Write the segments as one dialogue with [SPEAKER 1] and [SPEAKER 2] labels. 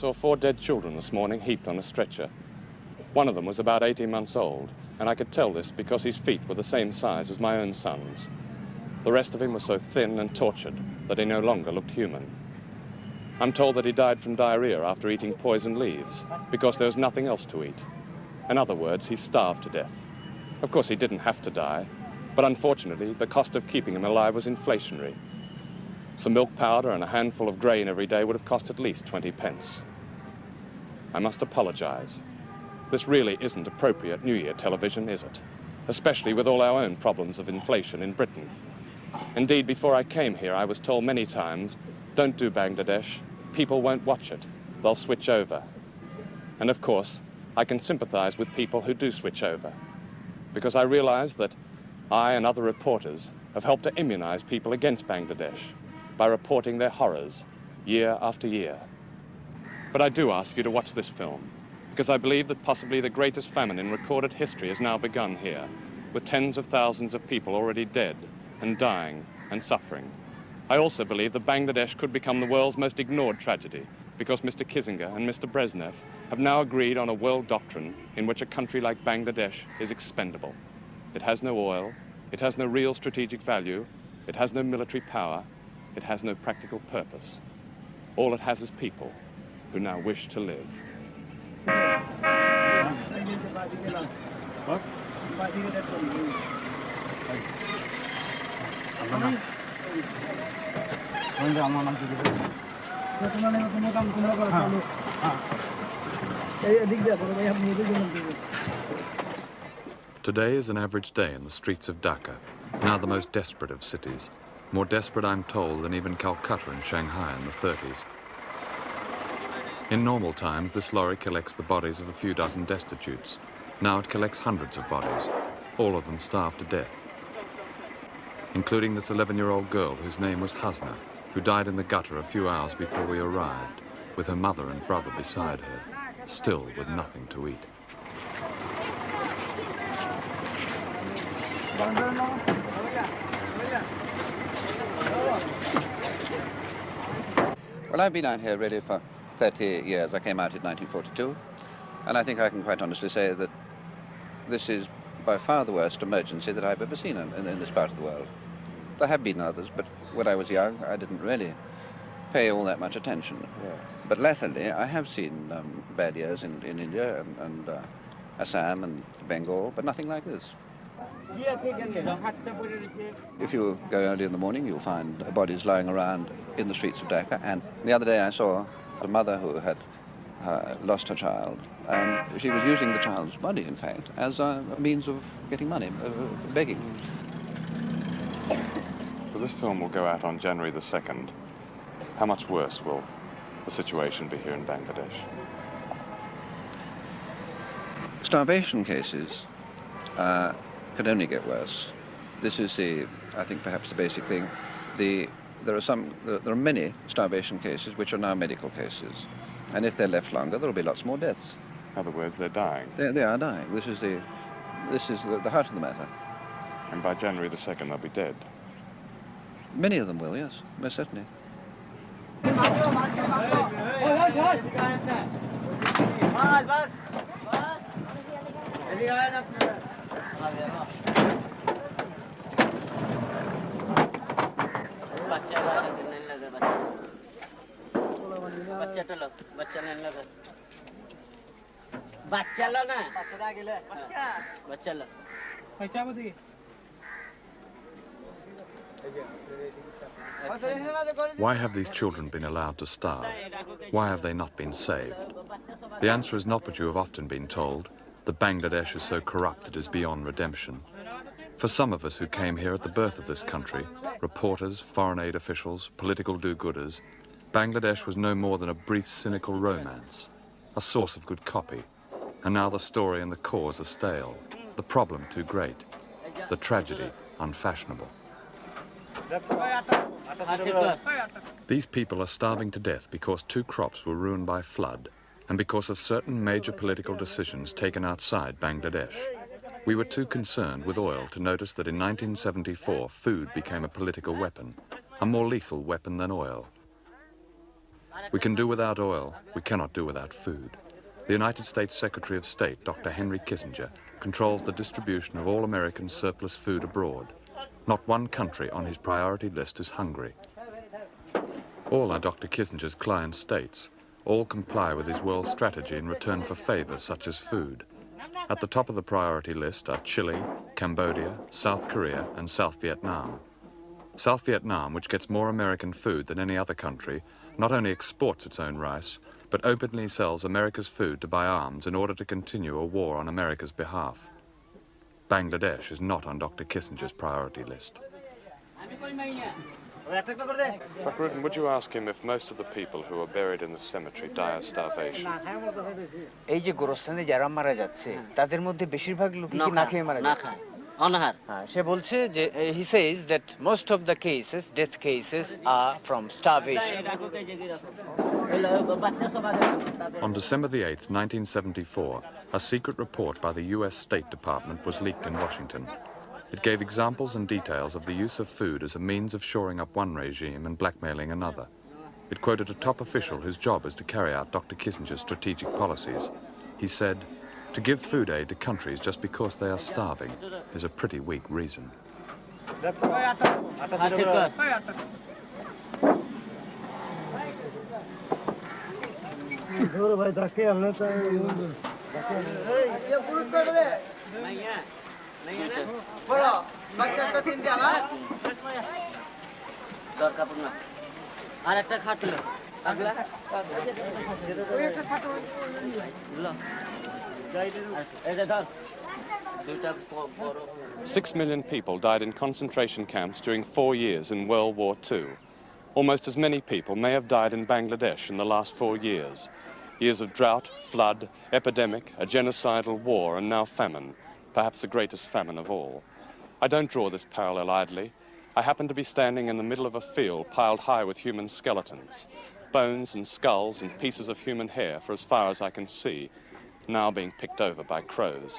[SPEAKER 1] saw 4 dead children this morning heaped on a stretcher. One of them was about 18 months old, and I could tell this because his feet were the same size as my own son's. The rest of him was so thin and tortured that he no longer looked human. I'm told that he died from diarrhea after eating poison leaves because there was nothing else to eat. In other words, he starved to death. Of course, he didn't have to die, but unfortunately, the cost of keeping him alive was inflationary. Some milk powder and a handful of grain every day would have cost at least 20 pence. I must apologize. This really isn't appropriate New Year television, is it? Especially with all our own problems of inflation in Britain. Indeed, before I came here, I was told many times, don't do Bangladesh, people won't watch it, they'll switch over. And of course, I can sympathize with people who do switch over, because I realize that I and other reporters have helped to immunize people against Bangladesh by reporting their horrors year after year. But I do ask you to watch this film, because I believe that possibly the greatest famine in recorded history has now begun here, with tens of thousands of people already dead and dying and suffering. I also believe that Bangladesh could become the world's most ignored tragedy, because Mr. Kissinger and Mr. Brezhnev have now agreed on a world doctrine in which a country like Bangladesh is expendable. It has no oil, it has no real strategic value, it has no military power, it has no practical purpose. All it has is people who now wish to live.
[SPEAKER 2] Today is an average day in the streets of Dhaka, now the most desperate of cities. More desperate, I'm told, than even Calcutta and Shanghai in the 30s. In normal times, this lorry collects the bodies of a few dozen destitutes. Now it collects hundreds of bodies, all of them starved to death, including this 11-year-old girl whose name was Hasna, who died in the gutter a few hours before we arrived, with her mother and brother beside her, still with nothing to eat.
[SPEAKER 3] Well, I've been out here really for 30 years. I came out in 1942, and I think I can quite honestly say that this is by far the worst emergency that I've ever seen in this part of the world. There have been others, but when I was young, I didn't really pay all that much attention. Yes. But latterly, I have seen bad years in India and Assam and Bengal, but nothing like this. If you go early in the morning, you'll find bodies lying around in the streets of Dhaka. And the other day I saw a mother who had lost her child, and she was using the child's body, in fact, as a means of getting money, begging.
[SPEAKER 1] So this film will go out on January the 2nd. How much worse will the situation be here in Bangladesh?
[SPEAKER 3] Starvation cases could only get worse. This is I think perhaps the basic thing. There are many starvation cases which are now medical cases, and if they're left longer, there will be lots more deaths.
[SPEAKER 1] In other words, they're dying.
[SPEAKER 3] They are dying. This is the heart of the matter.
[SPEAKER 1] And by January the 2nd, they'll be dead.
[SPEAKER 3] Many of them will, yes, most certainly.
[SPEAKER 2] Why have these children been allowed to starve? Why have they not been saved? The answer is not what you have often been told, that Bangladesh is so corrupt it is beyond redemption. For some of us who came here at the birth of this country, reporters, foreign aid officials, political do-gooders, Bangladesh was no more than a brief cynical romance, a source of good copy. And now the story and the cause are stale, the problem too great, the tragedy unfashionable. These people are starving to death because 2 crops were ruined by flood and because of certain major political decisions taken outside Bangladesh. We were too concerned with oil to notice that in 1974 food became a political weapon, a more lethal weapon than oil. We can do without oil, we cannot do without food. The United States Secretary of State, Dr. Henry Kissinger, controls the distribution of all American surplus food abroad. Not one country on his priority list is hungry. All are Dr. Kissinger's client states. All comply with his world strategy in return for favors such as food. At the top of the priority list are Chile, Cambodia, South Korea, and South Vietnam. South Vietnam, which gets more American food than any other country, not only exports its own rice, but openly sells America's food to buy arms in order to continue a war on America's behalf. Bangladesh is not on Dr. Kissinger's priority list.
[SPEAKER 1] Dr. Rudin, would you ask him if most of the people who are buried in the cemetery die of starvation?
[SPEAKER 4] এই যে গোরস্থানে যারা মারা যাচ্ছে তাদের মধ্যে বেশিরভাগ লোকই কি না খেয়ে মারা যাচ্ছে অনাহার সে বলছে যে he says that most of the cases death cases are from starvation.
[SPEAKER 2] On December the 8th, 1974, a secret report by the US State Department was leaked in Washington. It gave examples and details of the use of food as a means of shoring up one regime and blackmailing another. It quoted a top official whose job is to carry out Dr. Kissinger's strategic policies. He said, "To give food aid to countries just because they are starving is a pretty weak reason."
[SPEAKER 4] আরেকটা খাটলো আগলা
[SPEAKER 1] 6 million people died in concentration camps during 4 years in World War II. Almost as many people may have died in Bangladesh in the last 4 years. Years of drought, flood, epidemic, a genocidal war, and now famine, perhaps the greatest famine of all. I don't draw this parallel idly. I happen to be standing in the middle of a field piled high with human skeletons, bones and skulls and pieces of human hair for as far as I can see, now being picked over by crows.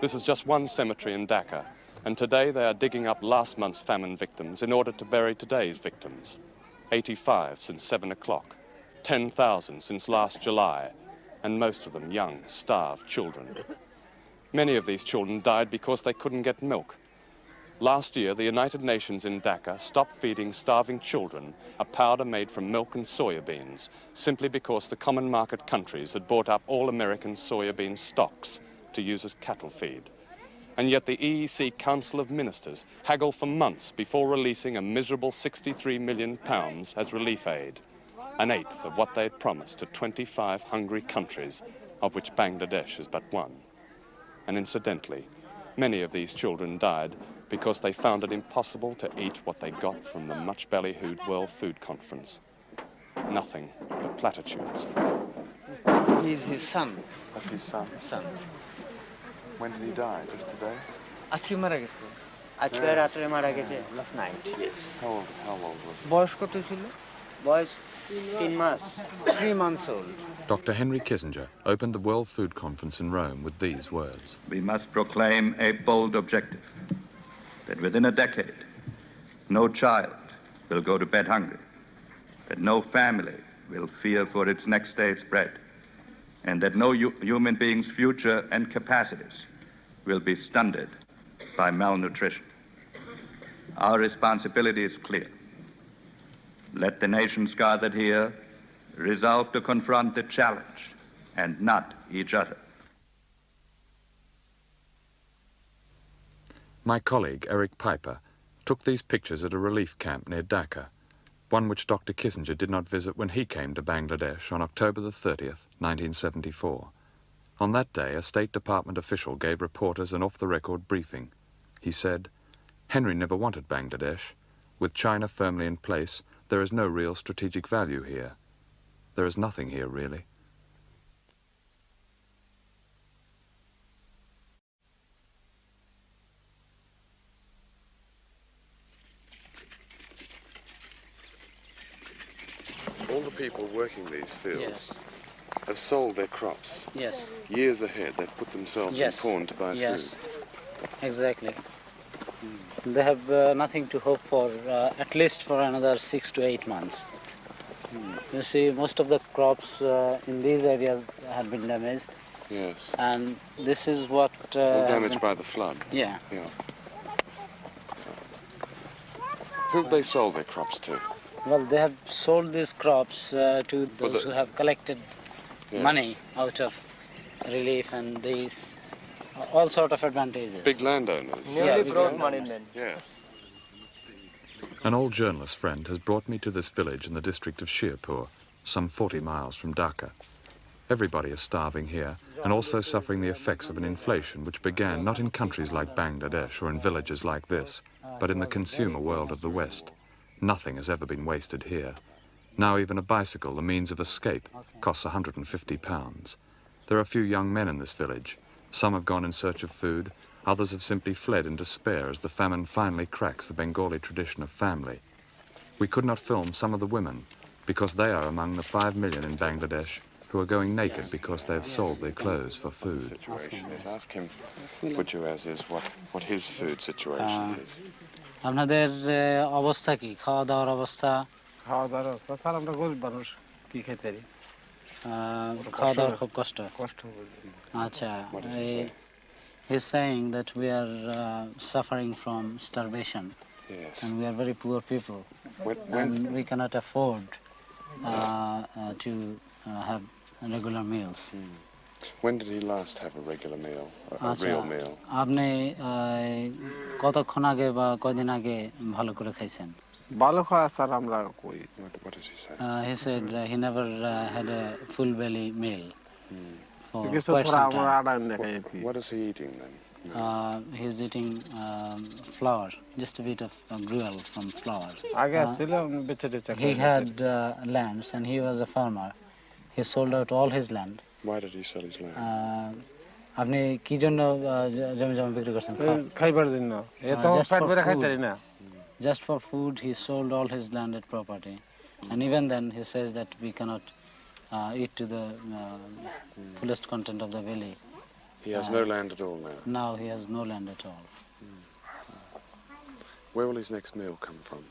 [SPEAKER 1] This is just one cemetery in Dhaka, and today they are digging up last month's famine victims in order to bury today's victims. 85 since 7 o'clock, 10,000 since last July, and most of them young, starved children. Many of these children died because they couldn't get milk. Last year, the United Nations in Dhaka stopped feeding starving children a powder made from milk and soya beans, simply because the common market countries had bought up all American soya bean stocks to use as cattle feed. And yet the EEC Council of Ministers haggled for months before releasing a miserable £63 million as relief aid, an eighth of what they had promised to 25 hungry countries, of which Bangladesh is but one. And incidentally, many of these children died because they found it impossible to eat what they got from the much-ballyhooed World Food Conference. Nothing but platitudes.
[SPEAKER 4] He's his son.
[SPEAKER 1] That's his son. When did he die? Just today?
[SPEAKER 4] আজকে মারা গেছে আজকে রাতে মারা গেছে last night. Yes.
[SPEAKER 1] How old was he?
[SPEAKER 4] বয়স কত ছিল বয়স 3 মাস 3 months old.
[SPEAKER 2] Dr. Henry Kissinger opened the World Food Conference in Rome with these words.
[SPEAKER 5] We must proclaim a bold objective that within a decade, no child will go to bed hungry, that no family will fear for its next day's bread, and that no human being's future and capacities will be stunted by malnutrition. Our responsibility is clear. Let the nations gathered here resolve to confront the challenge and not each other.
[SPEAKER 2] My colleague, Eric Piper, took these pictures at a relief camp near Dhaka, one which Dr. Kissinger did not visit when he came to Bangladesh on October the 30th, 1974. On that day, a State Department official gave reporters an off-the-record briefing. He said, "Henry never wanted Bangladesh. With China firmly in place, there is no real strategic value here. There is nothing here, really."
[SPEAKER 1] All the people working these fields
[SPEAKER 4] Yes.
[SPEAKER 1] have sold their crops.
[SPEAKER 4] Yes.
[SPEAKER 1] Years ahead, they've put themselves in pawn to buy
[SPEAKER 4] Yes.
[SPEAKER 1] food.
[SPEAKER 4] Exactly. They have nothing to hope for at least for another 6 to 8 months.
[SPEAKER 6] You see, most of the crops in these areas have been damaged,
[SPEAKER 1] Yes.
[SPEAKER 6] and this is what...
[SPEAKER 1] All
[SPEAKER 6] has
[SPEAKER 1] damaged
[SPEAKER 6] been-
[SPEAKER 1] by the flood.
[SPEAKER 6] Yeah.
[SPEAKER 1] Yeah. Who have they sold their crops to?
[SPEAKER 6] Well, they have sold these crops to those who have collected
[SPEAKER 1] Yes.
[SPEAKER 6] money out of relief and these all sort of advantages.
[SPEAKER 1] Big landowners.
[SPEAKER 6] Nearly
[SPEAKER 4] brought money men.
[SPEAKER 1] Yes.
[SPEAKER 2] An old journalist friend has brought me to this village in the district of Shirpur, some 40 miles from Dhaka. Everybody is starving here and also suffering the effects of an inflation which began not in countries like Bangladesh or in villages like this, but in the consumer world of the West. Nothing has ever been wasted here. Now even a bicycle, the means of escape, costs £150. There are a few young men in this village. Some have gone in search of food, others have simply fled in despair as the famine finally cracks the Bengali tradition of family. We could not film some of the women because they are among the 5 million in Bangladesh who are going naked because they have sold their clothes for food.
[SPEAKER 1] Situation is. Ask him, would you, as is, what his food situation is.
[SPEAKER 6] আপনাদের অবস্থা কি, খাওয়া দাওয়ার অবস্থা?
[SPEAKER 7] খাওয়া দাওয়ার অবস্থা sir, আমরা গরিব মানুষ, কি খেতে পারি?
[SPEAKER 6] খাওয়া দাওয়ার খুব কষ্ট।
[SPEAKER 7] কষ্ট
[SPEAKER 6] আচ্ছা,
[SPEAKER 1] What does he say?
[SPEAKER 6] he's saying that we are suffering from starvation,
[SPEAKER 1] Yes.
[SPEAKER 6] and we are very poor people,
[SPEAKER 1] When,
[SPEAKER 6] and we cannot afford to have regular meals.
[SPEAKER 1] when did he last have a regular meal, a
[SPEAKER 6] আচ্ছা,
[SPEAKER 1] real meal?
[SPEAKER 6] আপনি কতক্ষণ আগে বা কদিন আগে ভালো করে খাইছেন?
[SPEAKER 7] ভালো খাওয়া স্যার আমরা কই।
[SPEAKER 1] What does he say?
[SPEAKER 6] He said he never had a full belly meal for
[SPEAKER 7] কিছু
[SPEAKER 6] quite
[SPEAKER 7] থোড়া
[SPEAKER 6] some
[SPEAKER 7] আমরা
[SPEAKER 6] time.
[SPEAKER 7] আড়া এনে খাই আর কি।
[SPEAKER 1] What is he eating then?
[SPEAKER 6] He's eating flour, just a bit of gruel from flour.
[SPEAKER 7] আগে ছিল বেচে টেচে
[SPEAKER 6] He had lands and he was a farmer. He sold out all his land.
[SPEAKER 1] Why did he sell his land?
[SPEAKER 6] আপনি কি জন্য জমি জমা বিক্রি করছেন?
[SPEAKER 7] খাইবার জন্য, এ তো
[SPEAKER 6] just
[SPEAKER 7] পেট
[SPEAKER 6] for
[SPEAKER 7] ভরে
[SPEAKER 6] food.
[SPEAKER 7] খাইতে পারি না।
[SPEAKER 6] Just for food, he sold all his landed property. And even then, he says that we cannot eat to the fullest content of the belly.
[SPEAKER 1] He has no land at all now.
[SPEAKER 6] Now he has no land at all.
[SPEAKER 1] Where will his next meal come from?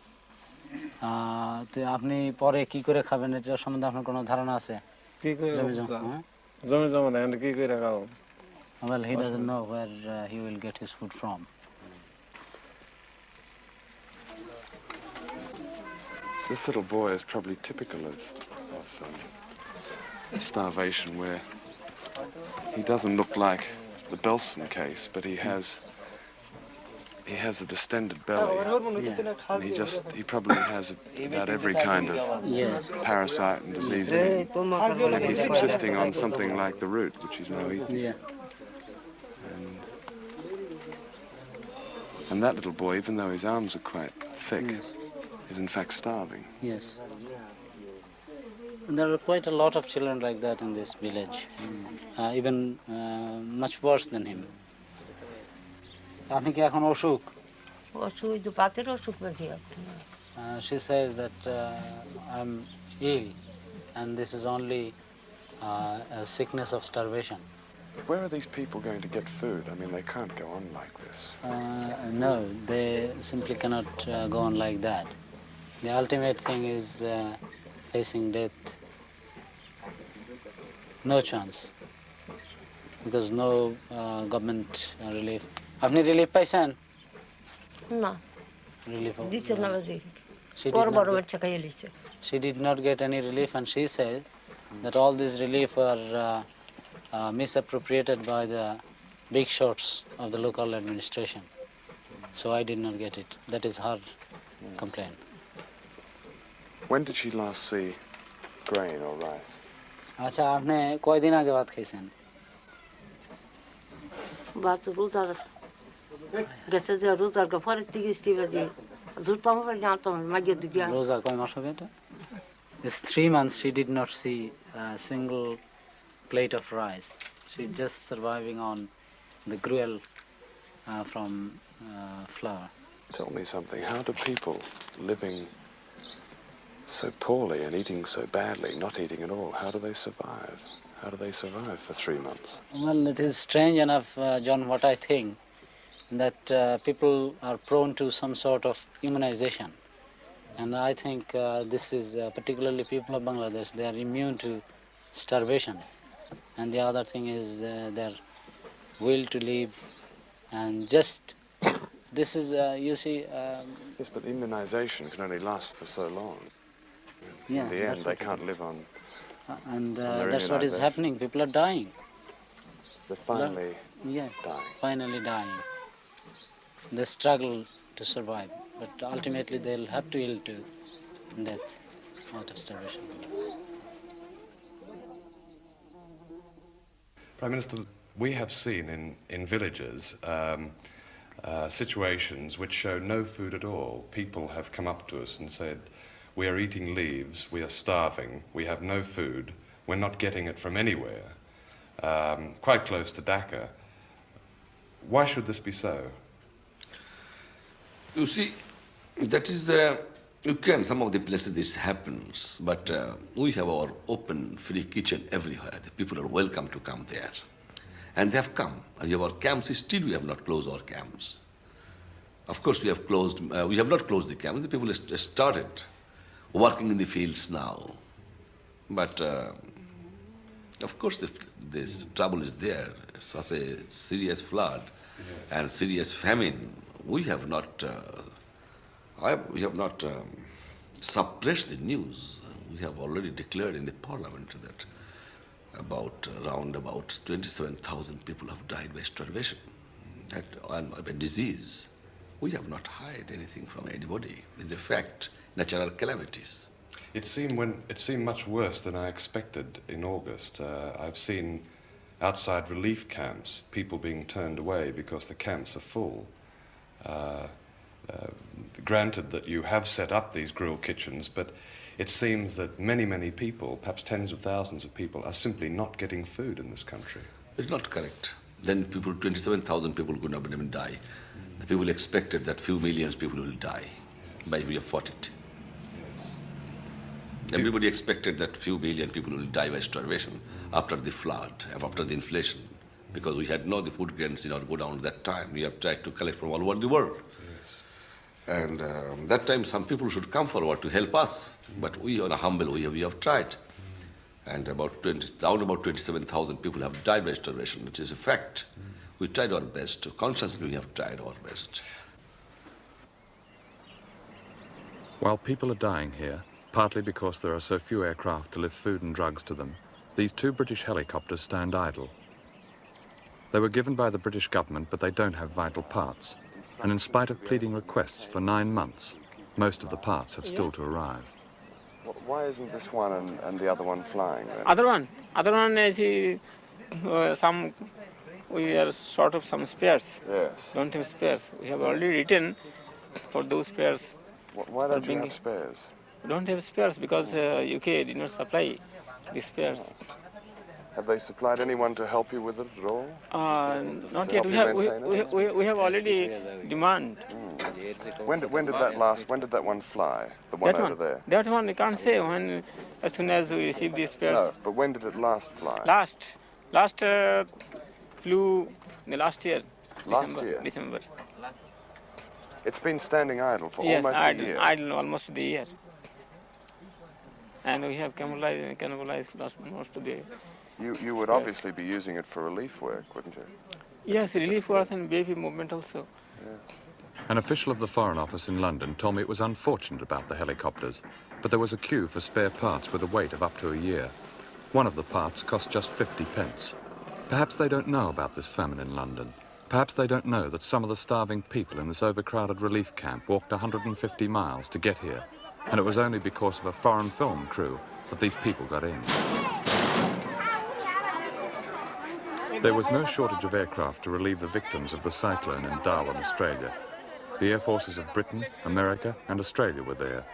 [SPEAKER 6] তো আপনি পরে কি করে খাবেন এটার সম্বন্ধে আপনার কোনো ধারণা আছে?
[SPEAKER 7] কি করে
[SPEAKER 6] জমি
[SPEAKER 7] খাবো
[SPEAKER 6] জমা,
[SPEAKER 7] স্যার?
[SPEAKER 6] হ্যাঁ?
[SPEAKER 7] জমি জমা দেন কি করে খাবো?
[SPEAKER 6] Well, he doesn't know where he will get his food from.
[SPEAKER 1] This little boy is probably typical of starvation, where he doesn't look like the Belson case, but he has a distended belly. And he probably has about every kind of
[SPEAKER 6] Yes.
[SPEAKER 1] parasite and disease in him. And he's subsisting on something like the root, which he's now eating.
[SPEAKER 6] Yeah.
[SPEAKER 1] And that little boy, even though his arms are quite thick, is in fact starving.
[SPEAKER 6] Yes. There are quite a lot of children like that in this village, even much worse than him. আপনি কি এখন অসুখ?
[SPEAKER 8] অসুখ তো পাতের অসুখ বেশি।
[SPEAKER 6] She says that I'm ill, and this is only a sickness of starvation.
[SPEAKER 1] Where are these people going to get food? I mean, they can't go on like this.
[SPEAKER 6] No, they simply cannot go on like that. The ultimate thing is facing death. No chance, because no government relief. আপনি relief পাইছেন?
[SPEAKER 8] না,
[SPEAKER 6] Relief.
[SPEAKER 8] দিচ্ছে না বাজি।
[SPEAKER 6] She
[SPEAKER 8] বড়
[SPEAKER 6] did
[SPEAKER 8] বড়
[SPEAKER 6] not
[SPEAKER 8] বাচ্চা খাইয়ে লিচ্ছে।
[SPEAKER 6] She did not get any relief, and she said that all this relief were misappropriated by the big shots of the local administration. So I did not get it. That is her complaint.
[SPEAKER 1] When did she last see grain or rice?
[SPEAKER 6] আচ্ছা, আপনি কয়দিন আগে ভাত খাইছেন?
[SPEAKER 8] বাত রোজার গেছে যে রোজার পরের থেকে ইস্তি বাজি জুতাম করে জানতাম মাগিয়ে দিকে।
[SPEAKER 6] রোজা কয় মাস হবে এটা? It's 3 months she did not see a single plate of rice. She's just surviving on the gruel from flour.
[SPEAKER 1] Tell me something. How do people living so poorly and eating so badly, not eating at all, how do they survive? How do they survive for 3 months?
[SPEAKER 6] Well, it is strange enough, John, what I think, that people are prone to some sort of immunization. And I think this is particularly people of Bangladesh, they are immune to starvation. And the other thing is their will to live, and just this is, you see...
[SPEAKER 1] Yes, but immunization can only last for so long.
[SPEAKER 6] yeah,
[SPEAKER 1] In the end, they can't live on...
[SPEAKER 6] and
[SPEAKER 1] their
[SPEAKER 6] that's what is
[SPEAKER 1] immunization.
[SPEAKER 6] happening. People are dying.
[SPEAKER 1] They're finally
[SPEAKER 6] Yeah,
[SPEAKER 1] dying.
[SPEAKER 6] finally dying. They struggle to survive, but ultimately they'll have to yield to death out of starvation.
[SPEAKER 1] Prime Minister, we have seen in villages situations which show no food at all. People have come up to us and said, we are eating leaves, we are starving, we have no food, we're not getting it from anywhere, quite close to Dhaka. Why should this be so?
[SPEAKER 9] You see, that is some of the places this happens, but we have our open, free kitchen everywhere. The people are welcome to come there. And they have come. We have our camps, still we have not closed our camps. Of course, we have not closed the camps. The people have started working in the fields now. But, of course, this trouble is there. Such a serious flood and serious famine. We have not suppressed the news. We have already declared in the parliament that around 27,000 people have died by starvation and by disease. We have not hid anything from anybody. It's a fact, natural calamities.
[SPEAKER 1] It seemed much worse than I expected in August. I've seen outside relief camps people being turned away because the camps are full. Granted that you have set up these grill kitchens, but it seems that many people, perhaps tens of thousands of people, are simply not getting food in this country.
[SPEAKER 9] It's not correct. Then 27,000 people could not even die. The people expected that few millions people will die. But we have fought it.
[SPEAKER 1] Yes.
[SPEAKER 9] Everybody expected that few million people will die by starvation after the flood, after the inflation, because we had no the food grains in order to go down at that time. We have tried to collect from all over the world.
[SPEAKER 1] Yes.
[SPEAKER 9] And that time some people should come forward to help us, but we on a humble way, we have tried. And around about 27,000 people have died by starvation, which is a fact. We tried our best, consciously we have tried our best.
[SPEAKER 2] While people are dying here, partly because there are so few aircraft to lift food and drugs to them, these 2 British helicopters stand idle. They were given by the British government, but they don't have vital parts. And in spite of pleading requests for 9 months, most of the parts have still to arrive.
[SPEAKER 1] Why isn't this one and the other one flying then?
[SPEAKER 10] Other one is we are short of some spares.
[SPEAKER 1] Yes.
[SPEAKER 10] Don't have spares. We have already written for those spares.
[SPEAKER 1] Why don't you have spares?
[SPEAKER 10] We don't have spares because UK did not supply the spares.
[SPEAKER 1] Have they supplied anyone to help you with it at all?
[SPEAKER 10] Not
[SPEAKER 1] To
[SPEAKER 10] yet.
[SPEAKER 1] help you maintain it?
[SPEAKER 10] We have already demand.
[SPEAKER 1] When did that one fly? The one over there?
[SPEAKER 10] That one I can't say when, as soon as we receive the spares.
[SPEAKER 1] No, but when did it last fly?
[SPEAKER 10] Last flew in the last year. December.
[SPEAKER 1] It's been standing idle for almost a year.
[SPEAKER 10] Yes, idle almost the year. And we have cannibalized most of the...
[SPEAKER 1] You would obviously be using it for relief work, wouldn't you?
[SPEAKER 10] Yes, relief work and baby movement also.
[SPEAKER 1] Yes.
[SPEAKER 2] An official of the Foreign Office in London told me it was unfortunate about the helicopters, but there was a queue for spare parts with a wait of up to a year. One of the parts cost just 50 pence. Perhaps they don't know about this famine in London. Perhaps they don't know that some of the starving people in this overcrowded relief camp walked 150 miles to get here, and it was only because of a foreign film crew that these people got in. There was no shortage of aircraft to relieve the victims of the cyclone in Darwin, Australia. The air forces of Britain, America and Australia were there.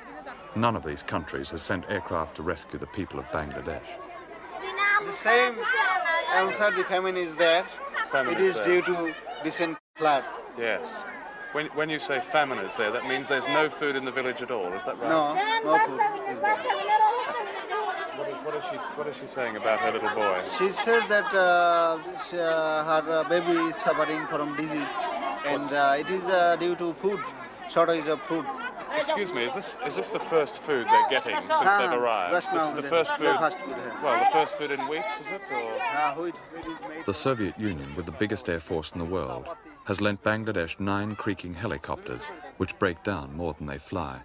[SPEAKER 2] None of these countries has sent aircraft to rescue the people of Bangladesh.
[SPEAKER 7] The same answer, the famine is there. It is due to recent flood.
[SPEAKER 1] Yes. When you say famine is there, that means there's no food in the village at all, is that right?
[SPEAKER 7] No food is there.
[SPEAKER 1] What is she saying about her little boy?
[SPEAKER 7] She says that her baby is suffering from disease, and it is due to food, shortage of food.
[SPEAKER 1] Excuse me, is this the first food they're getting since they've arrived? This is the first food. Well, the first food in weeks, is it? Or?
[SPEAKER 2] The Soviet Union, with the biggest air force in the world, has lent Bangladesh 9 creaking helicopters, which break down more than they fly.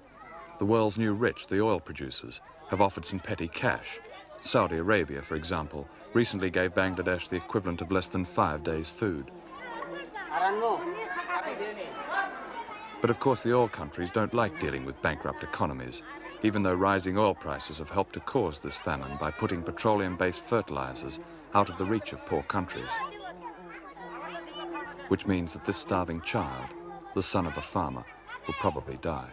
[SPEAKER 2] The world's new rich, the oil producers, have offered some petty cash. Saudi Arabia, for example, recently gave Bangladesh the equivalent of less than 5 days' food. But of course the oil countries don't like dealing with bankrupt economies, even though rising oil prices have helped to cause this famine by putting petroleum-based fertilizers out of the reach of poor countries. Which means that this starving child, the son of a farmer, will probably die.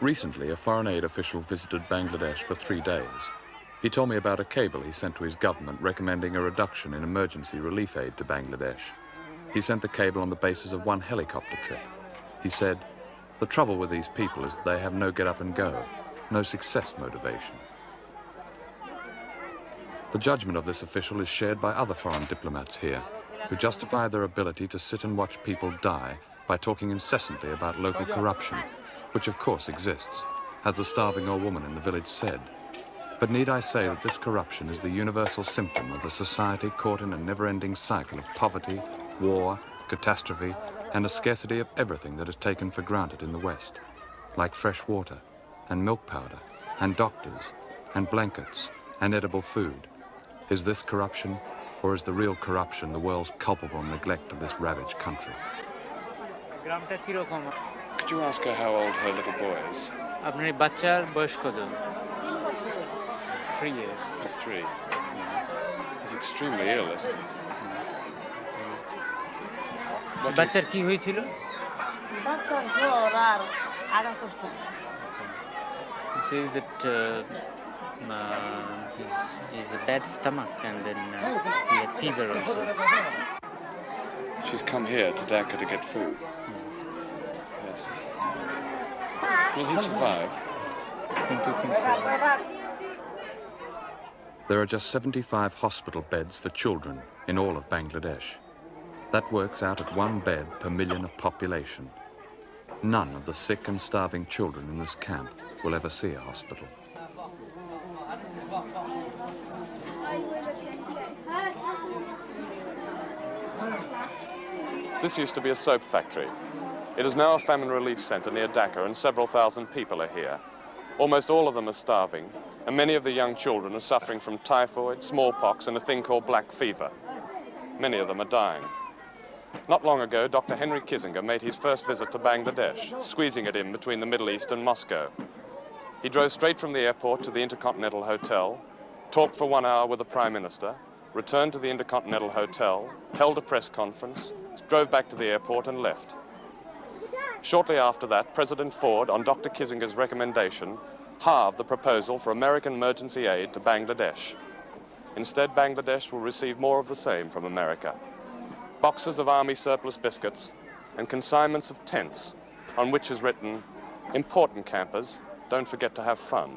[SPEAKER 2] Recently, a foreign aid official visited Bangladesh for 3 days. He told me about a cable he sent to his government recommending a reduction in emergency relief aid to Bangladesh. He sent the cable on the basis of 1 helicopter trip. He said, "The trouble with these people is that they have no get up and go, no success motivation." The judgment of this official is shared by other foreign diplomats here, who justify their ability to sit and watch people die by talking incessantly about local corruption, which of course exists, as the starving old woman in the village said. But need I say that this corruption is the universal symptom of a society caught in a never-ending cycle of poverty, war, catastrophe, and a scarcity of everything that is taken for granted in the West, like fresh water, and milk powder, and doctors, and blankets, and edible food. Is this corruption, or is the real corruption the world's culpable neglect of this ravaged country?
[SPEAKER 1] Could you ask her how old her little boy is?
[SPEAKER 6] আপনার বাচ্চার বয়স কত? 3 years.
[SPEAKER 1] He's 3. He's extremely ill, isn't he?
[SPEAKER 6] বাচ্চার কি হয়েছিল?
[SPEAKER 8] বাচ্চার জ্বর আর আগা করছে।
[SPEAKER 6] He says that he's a bad stomach and then he had fever also.
[SPEAKER 1] She's come here to Dhaka to get food. Yes. Will he survive?
[SPEAKER 6] I don't think so.
[SPEAKER 2] There are just 75 hospital beds for children in all of Bangladesh. That works out at 1 bed per million of population. None of the sick and starving children in this camp will ever see a hospital.
[SPEAKER 1] This used to be a soap factory. It is now a famine relief centre near Dhaka, and several thousand people are here. Almost all of them are starving, and many of the young children are suffering from typhoid, smallpox, and a thing called black fever. Many of them are dying. Not long ago, Dr. Henry Kissinger made his first visit to Bangladesh, squeezing it in between the Middle East and Moscow. He drove straight from the airport to the Intercontinental Hotel, talked for 1 hour with the Prime Minister, returned to the Intercontinental Hotel, held a press conference, drove back to the airport and left. Shortly after that, President Ford, on Dr. Kissinger's recommendation, halved the proposal for American emergency aid to Bangladesh. Instead, Bangladesh will receive more of the same from America. Boxes of army surplus biscuits and consignments of tents on which is written, "Important campers, don't forget to have fun."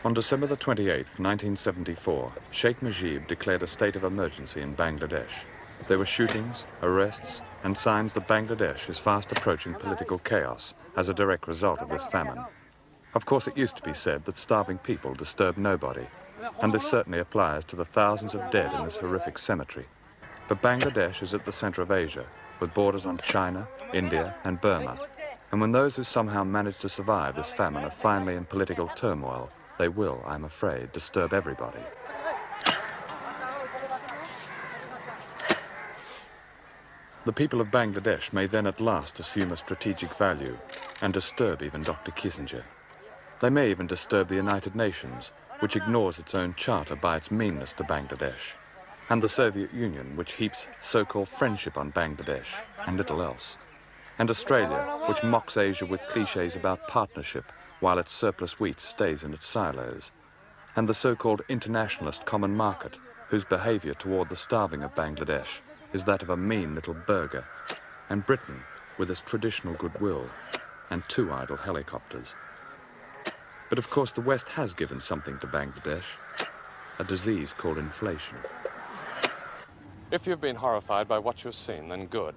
[SPEAKER 2] On December the 28th, 1974, Sheikh Mujib declared a state of emergency in Bangladesh. There were shootings, arrests, and signs that Bangladesh is fast approaching political chaos as a direct result of this famine. Of course, it used to be said that starving people disturb nobody, and this certainly applies to the thousands of dead in this horrific cemetery. But Bangladesh is at the center of Asia, with borders on China, India, and Burma. And when those who somehow manage to survive this famine are finally in political turmoil, they will, I'm afraid, disturb everybody. The people of Bangladesh may then at last assume a strategic value and disturb even Dr. Kissinger. They may even disturb the United Nations, which ignores its own charter by its meanness to Bangladesh, and the Soviet Union, which heaps so-called friendship on Bangladesh and little else, and Australia, which mocks Asia with cliches about partnership while its surplus wheat stays in its silos, and the so-called internationalist common market, whose behaviour toward the starving of Bangladesh is that of a mean little burger, and Britain with its traditional goodwill and 2 idle helicopters. But of course the West has given something to Bangladesh, a disease called inflation.
[SPEAKER 1] If you've been horrified by what you've seen, then good.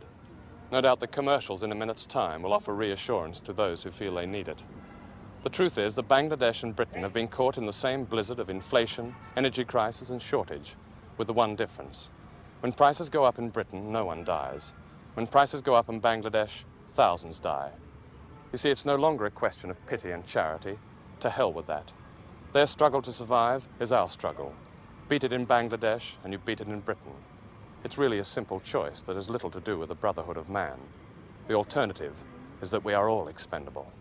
[SPEAKER 1] No doubt the commercials in a minute's time will offer reassurance to those who feel they need it. The truth is that Bangladesh and Britain have been caught in the same blizzard of inflation, energy crisis and shortage, with the one difference. When prices go up in Britain, no one dies. When prices go up in Bangladesh, thousands die. You see, it's no longer a question of pity and charity. To hell with that. Their struggle to survive is our struggle. Beat it in Bangladesh and you beat it in Britain. It's really a simple choice that has little to do with the brotherhood of man. The alternative is that we are all expendable.